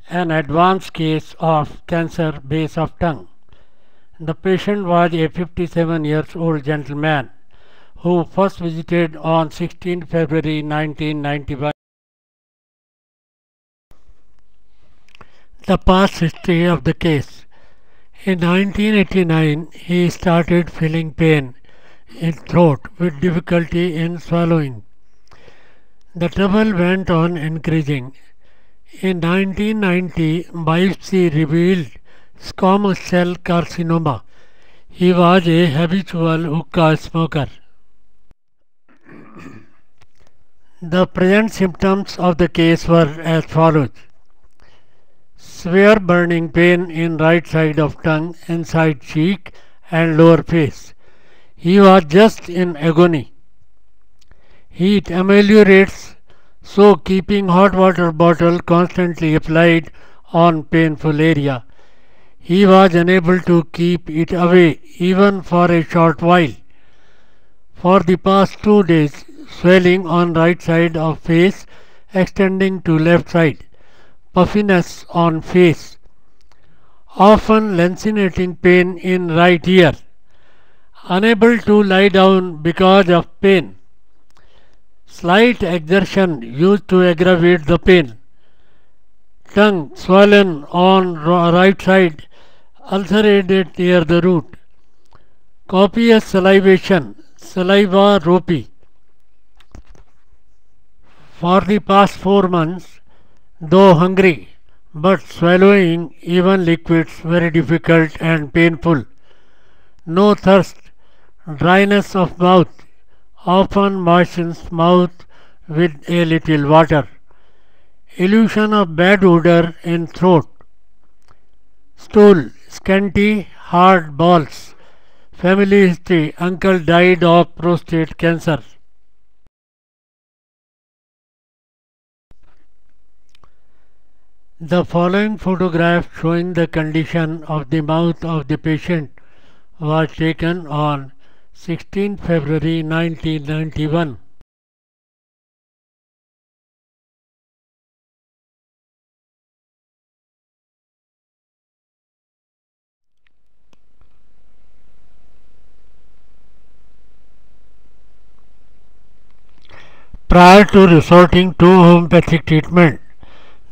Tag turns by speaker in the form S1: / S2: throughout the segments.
S1: an advanced case of cancer base of tongue. The patient was a 57 years old gentleman who first visited on 16 February 1991. The past history of the case. In 1989, he started feeling pain in throat with difficulty in swallowing. The trouble went on increasing. In 1990, biopsy revealed squamous cell carcinoma. He was a habitual hookah smoker. The present symptoms of the case were as follows. Severe burning pain in right side of tongue, inside cheek and lower face. He was just in agony. Heat ameliorates, so keeping hot water bottle constantly applied on painful area. He was unable to keep it away even for a short while. For the past 2 days, swelling on right side of face extending to left side. Puffiness on face. Often lancinating pain in right ear. Unable to lie down because of pain. Slight exertion used to aggravate the pain. Tongue swollen on right side, ulcerated near the root. Copious salivation, saliva ropey. For the past 4 months, though hungry, but swallowing even liquids very difficult and painful. No thirst, dryness of mouth, often moistens mouth with a little water. Illusion of bad odor in throat. Stool, scanty, hard balls. Family history, uncle died of prostate cancer. The following photograph showing the condition of the mouth of the patient was taken on 16 February 1991. Prior to resorting to homeopathic treatment,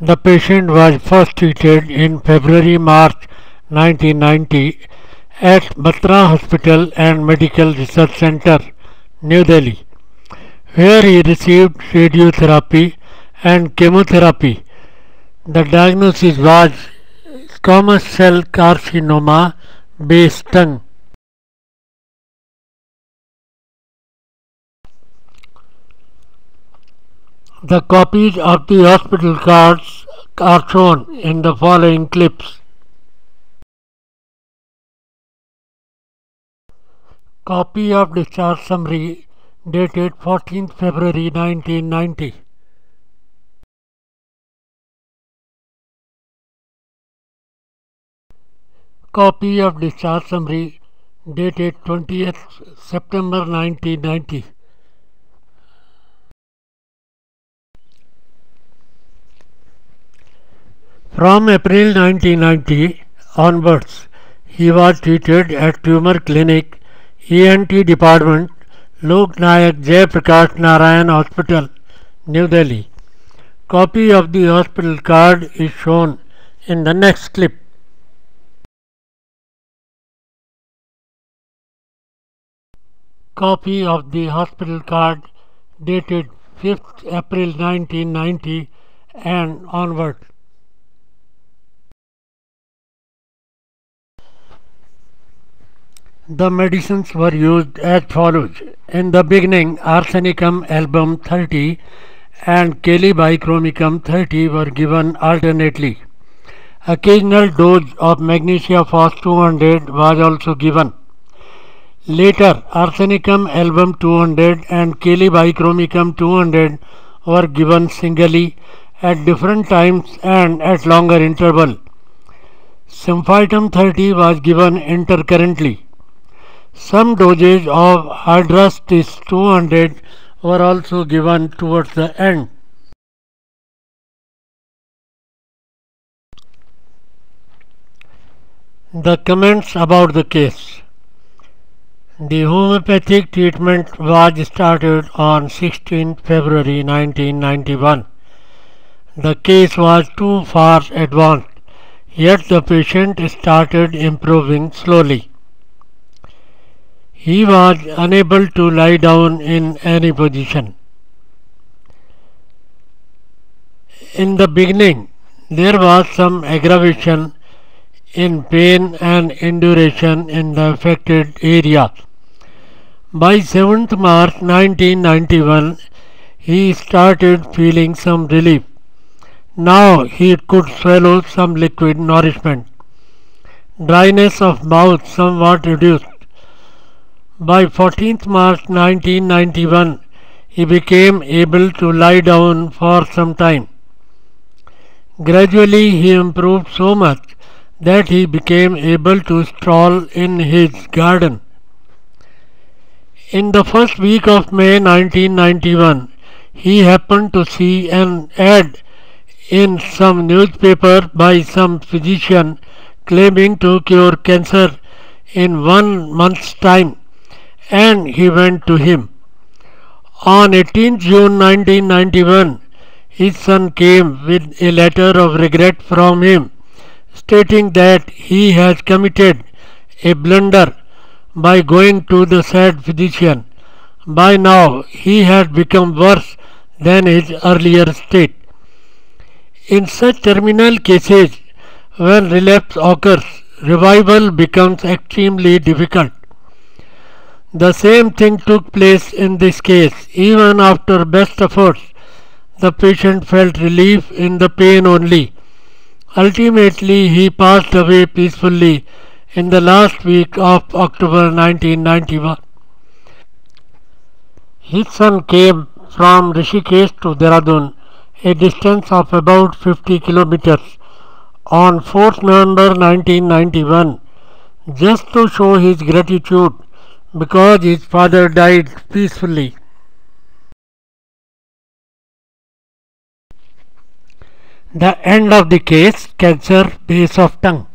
S1: the patient was first treated in February-March 1990 at Batra Hospital and Medical Research Center, New Delhi, where he received radiotherapy and chemotherapy. The diagnosis was squamous cell carcinoma base tongue. The copies of the hospital cards are shown in the following clips. Copy of discharge summary dated 14th February 1990. Copy of discharge summary dated 20th September 1990. From April 1990 onwards, he was treated at Tumor Clinic, ENT Department, Lok Nayak Jai Prakash Narayan Hospital, New Delhi. Copy of the hospital card is shown in the next clip. Copy of the hospital card dated 5th April 1990 and onward. The medicines were used as follows. In the beginning, arsenicum album 30 and calibichromicum 30 were given alternately. Occasional dose of magnesia phos 200 was also given. Later, arsenicum album 200 and calibichromicum 200 were given singly at different times and at longer interval. Symphytum 30 was given intercurrently. Some dosage of Hydrastis 200 were also given towards the end. The comments about the case. The homeopathic treatment was started on 16 February 1991. The case was too far advanced, yet the patient started improving slowly. He was unable to lie down in any position. In the beginning, there was some aggravation in pain and induration in the affected area. By 7th March 1991, he started feeling some relief. Now he could swallow some liquid nourishment. Dryness of mouth somewhat reduced. By 14th March 1991, he became able to lie down for some time. Gradually he improved so much that he became able to stroll in his garden. In the first week of May 1991, he happened to see an ad in some newspaper by some physician claiming to cure cancer in 1 month's time, and he went to him. On 18 June 1991, his son came with a letter of regret from him, stating that he has committed a blunder by going to the said physician. By now he had become worse than his earlier state. In such terminal cases, when relapse occurs, revival becomes extremely difficult. The same thing took place in this case. Even after best efforts, the patient felt relief in the pain only. Ultimately, he passed away peacefully in the last week of October 1991. His son came from Rishikesh to Dehradun, a distance of about 50 kilometers, on 4th November 1991, just to show his gratitude because his father died peacefully. The end of the case, cancer base of tongue.